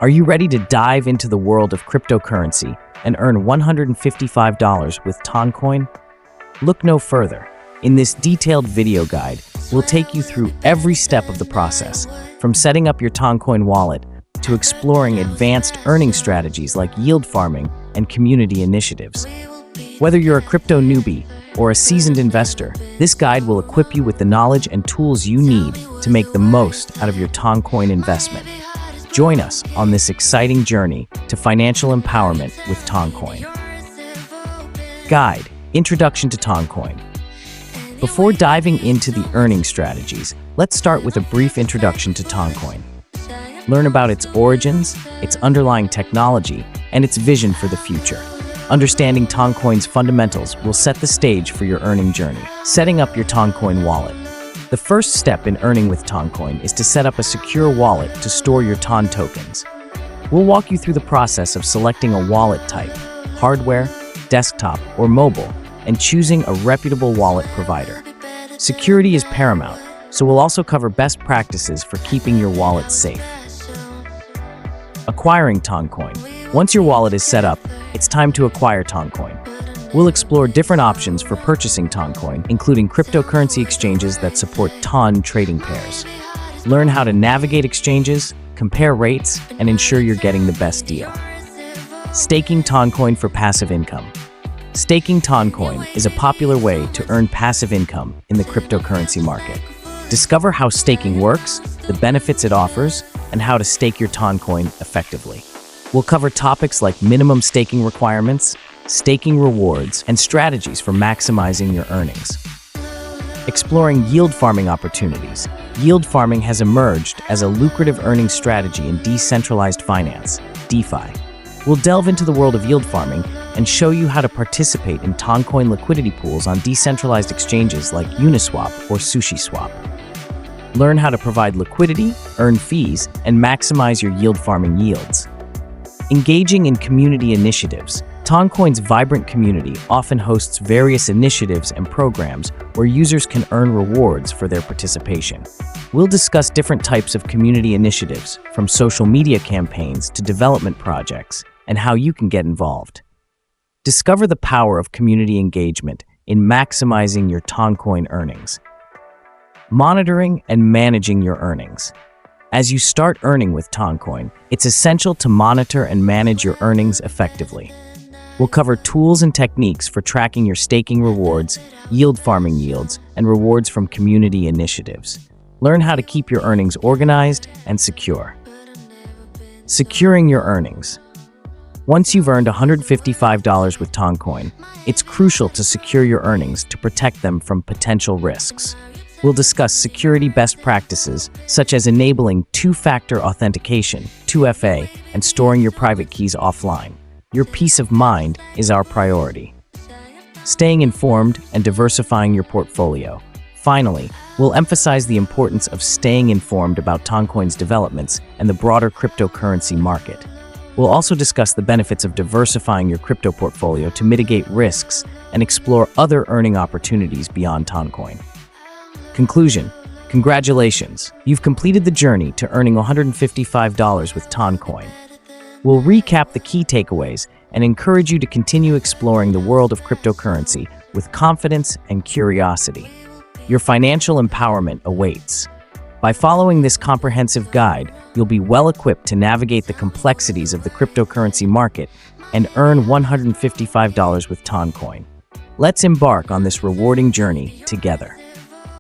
Are you ready to dive into the world of cryptocurrency and earn $155 with Toncoin? Look no further. In this detailed video guide, we'll take you through every step of the process, from setting up your Toncoin wallet to exploring advanced earning strategies like yield farming and community initiatives. Whether you're a crypto newbie or a seasoned investor, this guide will equip you with the knowledge and tools you need to make the most out of your Toncoin investment. Join us on this exciting journey to financial empowerment with Toncoin. Guide: Introduction to Toncoin. Before diving into the earning strategies, let's start with a brief introduction to Toncoin. Learn about its origins, its underlying technology, and its vision for the future. Understanding Toncoin's fundamentals will set the stage for your earning journey. Setting up your Toncoin wallet. The first step in earning with Toncoin is to set up a secure wallet to store your Ton tokens. We'll walk you through the process of selecting a wallet type, hardware, desktop, or mobile, and choosing a reputable wallet provider. Security is paramount, so we'll also cover best practices for keeping your wallet safe. Acquiring Toncoin. Once your wallet is set up, it's time to acquire Toncoin. We'll explore different options for purchasing Toncoin, including cryptocurrency exchanges that support Ton trading pairs. Learn how to navigate exchanges, compare rates, and ensure you're getting the best deal. Staking Toncoin for passive income. Staking Toncoin is a popular way to earn passive income in the cryptocurrency market. Discover how staking works, the benefits it offers, and how to stake your Toncoin effectively. We'll cover topics like minimum staking requirements, staking rewards, and strategies for maximizing your earnings. Exploring yield farming opportunities. Yield farming has emerged as a lucrative earning strategy in decentralized finance, DeFi. We'll delve into the world of yield farming and show you how to participate in Toncoin liquidity pools on decentralized exchanges like Uniswap or SushiSwap. Learn how to provide liquidity, earn fees, and maximize your yield farming yields. Engaging in community initiatives. Toncoin's vibrant community often hosts various initiatives and programs where users can earn rewards for their participation. We'll discuss different types of community initiatives, from social media campaigns to development projects, and how you can get involved. Discover the power of community engagement in maximizing your Toncoin earnings. Monitoring and managing your earnings. As you start earning with Toncoin, it's essential to monitor and manage your earnings effectively. We'll cover tools and techniques for tracking your staking rewards, yield farming yields, and rewards from community initiatives. Learn how to keep your earnings organized and secure. Securing your earnings. Once you've earned $155 with Toncoin, it's crucial to secure your earnings to protect them from potential risks. We'll discuss security best practices, such as enabling two-factor authentication, 2FA, and storing your private keys offline. Your peace of mind is our priority. Staying informed and diversifying your portfolio. Finally, we'll emphasize the importance of staying informed about Toncoin's developments and the broader cryptocurrency market. We'll also discuss the benefits of diversifying your crypto portfolio to mitigate risks and explore other earning opportunities beyond Toncoin. Conclusion: congratulations! You've completed the journey to earning $155 with Toncoin. We'll recap the key takeaways and encourage you to continue exploring the world of cryptocurrency with confidence and curiosity. Your financial empowerment awaits. By following this comprehensive guide, you'll be well equipped to navigate the complexities of the cryptocurrency market and earn $155 with Toncoin. Let's embark on this rewarding journey together.